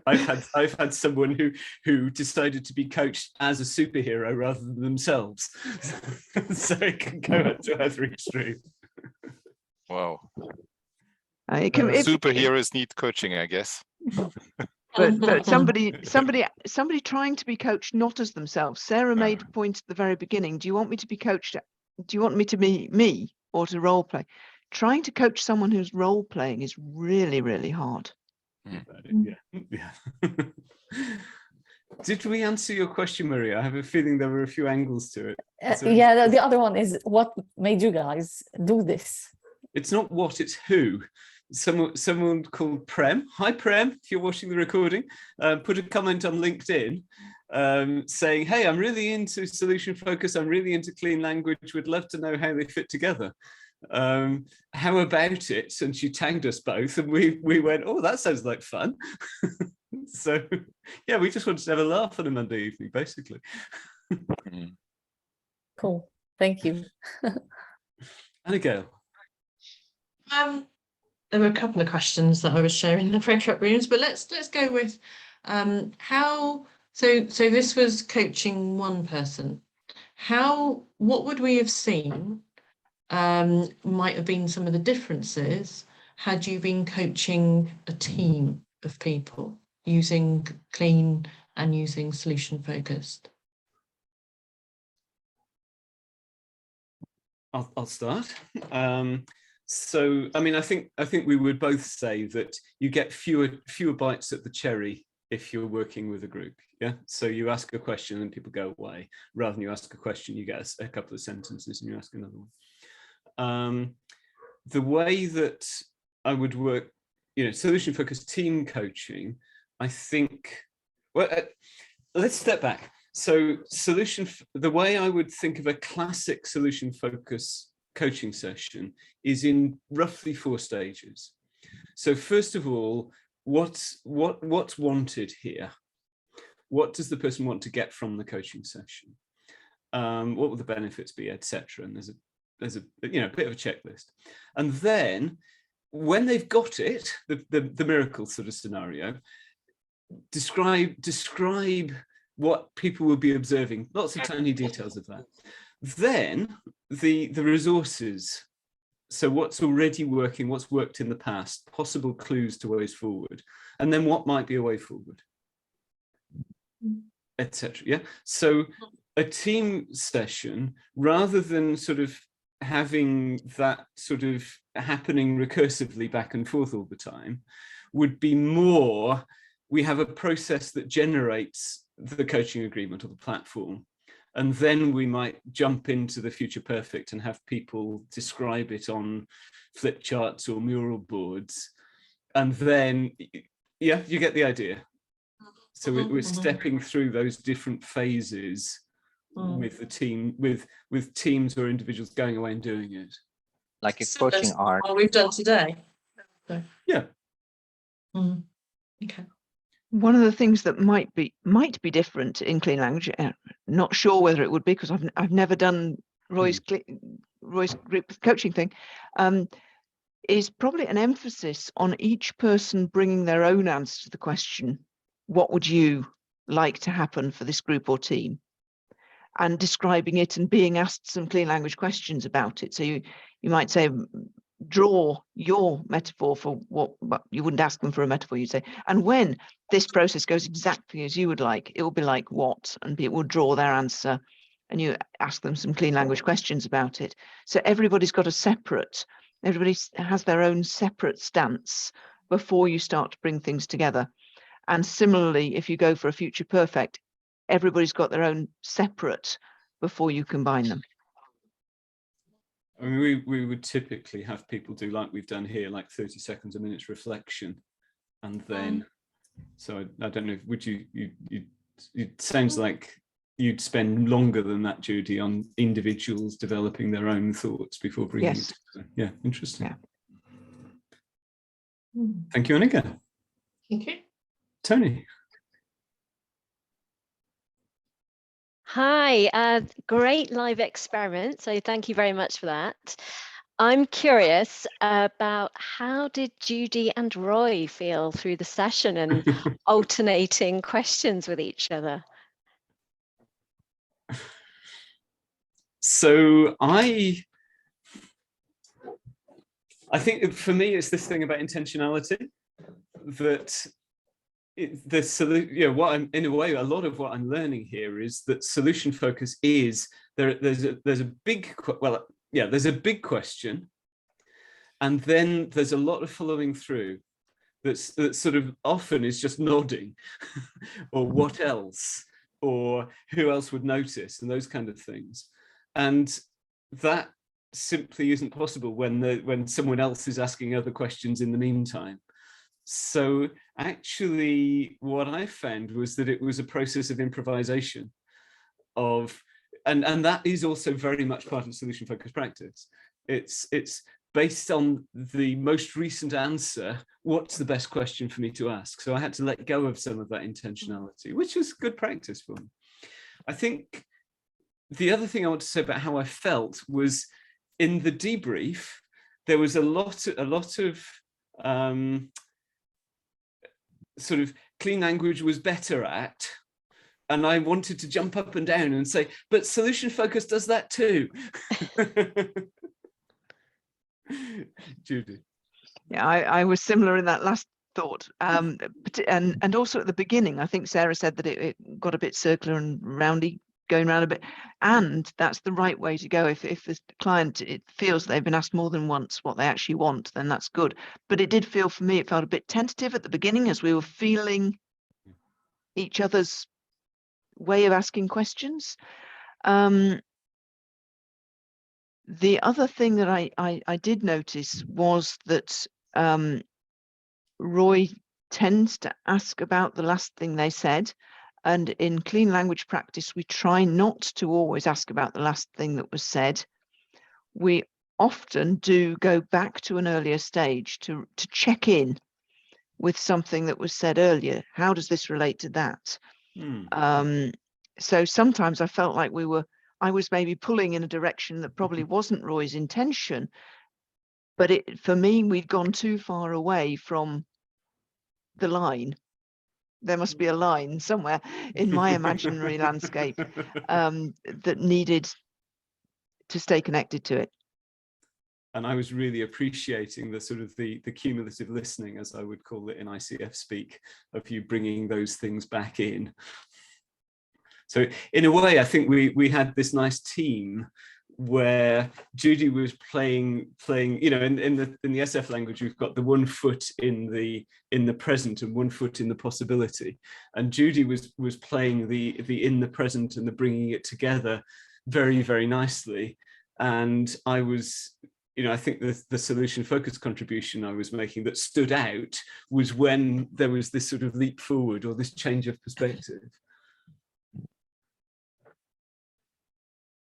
I've had someone who decided to be coached as a superhero rather than themselves. So it can go to either extreme. Wow. Superheroes need coaching, I guess. But somebody trying to be coached not as themselves. Sarah made a point at the very beginning. Do you want me to be coached? Do you want me to be me or to role play? Trying to coach someone who's role playing is really, really hard. Yeah. Did we answer your question, Maria? I have a feeling there were a few angles to it. Yeah, the other one is, what made you guys do this? It's not what, it's who. Someone called Prem. Hi, Prem, if you're watching the recording, put a comment on LinkedIn saying, hey, I'm really into solution focus. I'm really into clean language. Would love to know how they fit together. How about it? And she tagged us both, and we went, oh, that sounds like fun. So yeah, we just wanted to have a laugh on a Monday evening, basically. Cool, thank you. Annabelle. There were a couple of questions that I was sharing in the breakout rooms, but let's go with how. So this was coaching one person. What would we have seen? Might have been some of the differences had you been coaching a team of people using clean and using solution focused. I'll start. So I mean, I think we would both say that you get fewer bites at the cherry if you're working with a group. Yeah, so you ask a question and people go away, rather than you ask a question, you get a couple of sentences and you ask another one. The way that I would work, you know, solution focused team coaching, I think, well, let's step back. So the way I would think of a classic solution focused coaching session is in roughly 4 stages. So first of all, what's wanted here? What does the person want to get from the coaching session? What will the benefits be, etc. And there's a you know, bit of a checklist. And then when they've got it, the miracle sort of scenario, describe what people will be observing, lots of tiny details of that. Then the resources, so what's already working, what's worked in the past, possible clues to ways forward, and then what might be a way forward, etc. Yeah, so a team session, rather than sort of having that sort of happening recursively back and forth all the time, would be more we have a process that generates the coaching agreement or the platform. And then we might jump into the future perfect and have people describe it on flip charts or mural boards. And then, yeah, you get the idea. So we're stepping through those different phases with the team, with teams or individuals going away and doing it. Like a coaching arc. What we've done today. So, yeah. Okay. One of the things that might be different in clean language, not sure whether it would be because I've never done Roy's group coaching thing, is probably an emphasis on each person bringing their own answer to the question, what would you like to happen for this group or team? And describing it and being asked some clean language questions about it. So you might say, draw your metaphor for what you wouldn't ask them for a metaphor, you'd say, and when this process goes exactly as you would like, it will be like what, and it will draw their answer, and you ask them some clean language questions about it. So everybody has their own separate stance before you start to bring things together. And similarly, if you go for a future perfect, everybody's got their own separate before you combine them. I mean, we would typically have people do like we've done here, like 30 seconds, a minute's reflection. And then, so I don't know, would you it sounds like you'd spend longer than that, Judy, on individuals developing their own thoughts before bringing it together. Yeah, interesting. Yeah. Thank you, Annika. Thank you. Tony. Hi, great live experiment. So thank you very much for that. I'm curious about how did Judy and Roy feel through the session and alternating questions with each other? So I think for me, it's this thing about intentionality that what I'm in a way, a lot of what I'm learning here is that solution focus is there's a big question, and then there's a lot of following through that sort of often is just nodding or what else, or who else would notice, and those kind of things. And that simply isn't possible when someone else is asking other questions in the meantime. So actually what I found was that it was a process of improvisation and that is also very much part of solution focused practice. It's based on the most recent answer. What's the best question for me to ask? So I had to let go of some of that intentionality, which was good practice for me. I think the other thing I want to say about how I felt was in the debrief, there was a lot of sort of clean language was better at, and I wanted to jump up and down and say, but solution focus does that too. Judy. Yeah, I was similar in that last thought, and also at the beginning, I think Sarah said that it got a bit circular and roundy, going around a bit, and that's the right way to go. If the client feels they've been asked more than once what they actually want, then that's good. But it did feel, for me, it felt a bit tentative at the beginning as we were feeling each other's way of asking questions. The other thing that I did notice was that Roy tends to ask about the last thing they said. And in clean language practice, we try not to always ask about the last thing that was said. We often do go back to an earlier stage to check in with something that was said earlier. How does this relate to that? So sometimes I felt like I was maybe pulling in a direction that probably wasn't Roy's intention, but for me, we'd gone too far away from the line. There must be a line somewhere in my imaginary landscape that needed to stay connected to it. And I was really appreciating the sort of the cumulative listening, as I would call it in ICF speak, of you bringing those things back in. So in a way, I think we had this nice team where Judy was playing, you know, in the SF language, we've got the 1 foot in the present and 1 foot in the possibility, and Judy was playing the in the present and the bringing it together very, very nicely. And I was, you know, I think the solution focused contribution I was making that stood out was when there was this sort of leap forward or this change of perspective.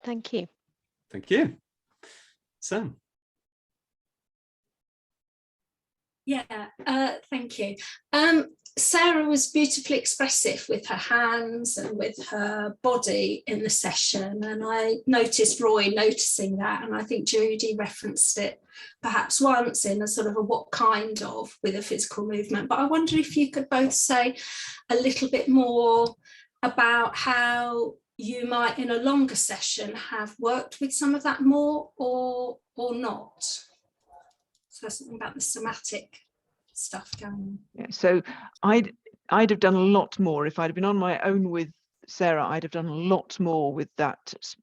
Thank you. Thank you. Sam. Yeah, thank you. Sarah was beautifully expressive with her hands and with her body in the session, and I noticed Roy noticing that, and I think Judy referenced it perhaps once in a sort of a what kind of with a physical movement. But I wonder if you could both say a little bit more about how you might in a longer session have worked with some of that more or not. So something about the somatic stuff going on. Yeah, so I'd have done a lot more if I'd have been on my own with Sarah. I'd have done a lot more with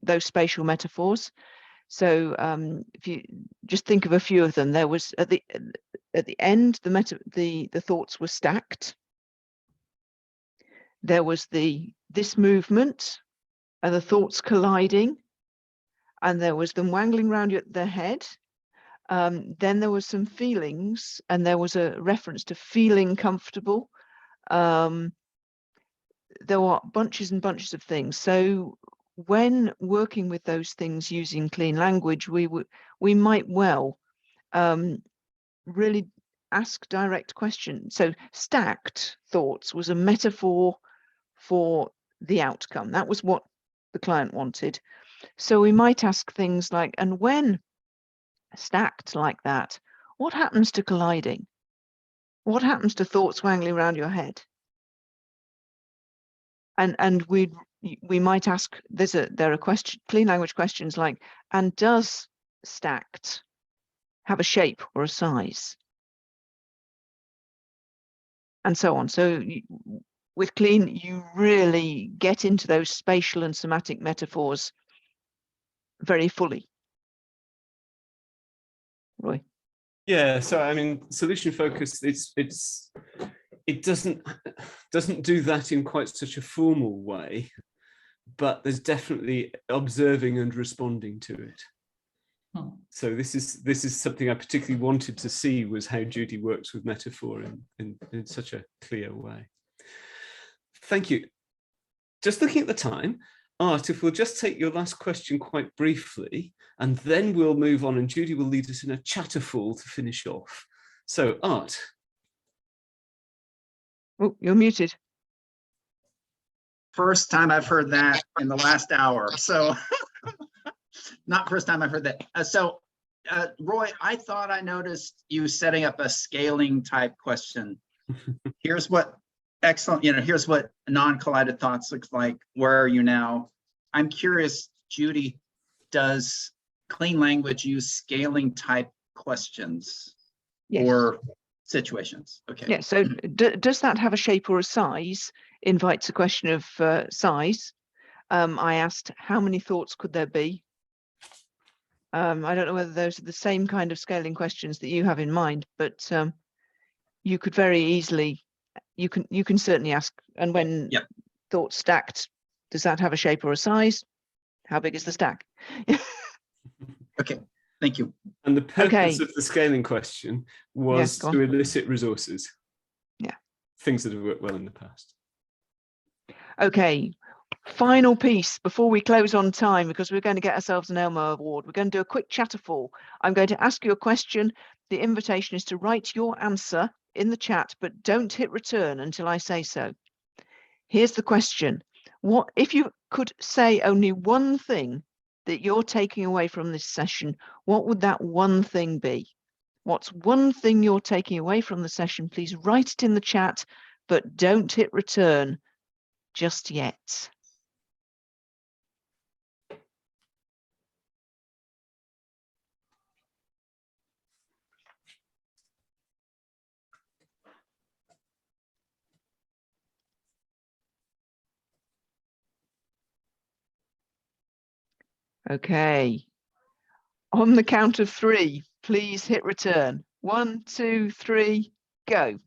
those spatial metaphors. So if you just think of a few of them, there was at the end the thoughts were stacked. There was this movement and the thoughts colliding, and there was them wangling around their head. Then there was some feelings, and there was a reference to feeling comfortable. There were bunches and bunches of things. So when working with those things using clean language, we might well really ask direct questions. So stacked thoughts was a metaphor for the outcome. That was what the client wanted. So we might ask things like, and when stacked like that, what happens to colliding? What happens to thoughts wangling around your head? And we might ask, there are clean language questions like, and does stacked have a shape or a size? And so on. So with clean, you really get into those spatial and somatic metaphors very fully. Roy. Yeah, so I mean, solution focused, it doesn't do that in quite such a formal way, but there's definitely observing and responding to it. So this is something I particularly wanted to see, was how Judy works with metaphor in such a clear way. Thank you. Just looking at the time, Art, if we'll just take your last question quite briefly, and then we'll move on, and Judy will lead us in a Chatterfall to finish off. So, Art. Oh, you're muted. First time I've heard that in the last hour. So, not first time I've heard that. Roy, I thought I noticed you setting up a scaling type question. Here's what excellent, here's what non-collided thoughts looks like. Where are you now? I'm curious, Judy, does clean language use scaling type questions? Yes. Or situations? Okay. Yeah, so does that have a shape or a size? Invites a question of size. I asked, how many thoughts could there be? I don't know whether those are the same kind of scaling questions that you have in mind, but you could very easily, you can certainly ask, and when thoughts stacked, does that have a shape or a size? How big is the stack? Okay, thank you. And the purpose of the scaling question was to elicit resources. Yeah. Things that have worked well in the past. Okay, final piece before we close on time, because we're going to get ourselves an Elmo Award. We're going to do a quick Chatterfall. I'm going to ask you a question. The invitation is to write your answer in the chat, but don't hit return until I say so. Here's the question. What if you could say only one thing that you're taking away from this session, what would that one thing be? What's one thing you're taking away from the session? Please write it in the chat, but don't hit return just yet. Okay. On the count of 3, please hit return. 1, 2, 3, go.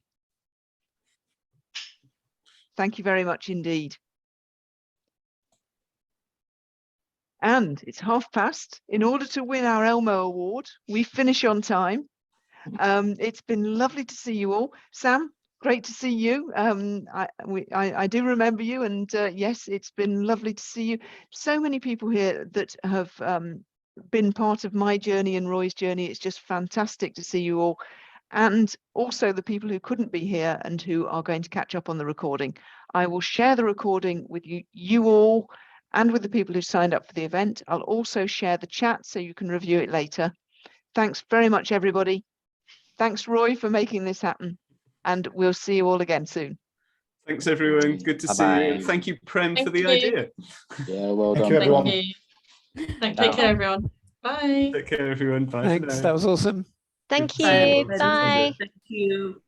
Thank you very much indeed. And it's past. In order to win our Elmo Award, we finish on time. It's been lovely to see you all. Sam, great to see you. I do remember you, and yes, it's been lovely to see you. So many people here that have been part of my journey and Roy's journey. It's just fantastic to see you all. And also the people who couldn't be here and who are going to catch up on the recording. I will share the recording with you all and with the people who signed up for the event. I'll also share the chat so you can review it later. Thanks very much, everybody. Thanks, Roy, for making this happen. And we'll see you all again soon. Thanks, everyone. Good to see you. And thank you, Prem, for the idea. Yeah, well Thank done. you, everyone. Thank you. Take care, everyone. Bye. Take care, everyone. Bye. Thanks. That was awesome. Thank Good to see you. all. Bye. Thank you.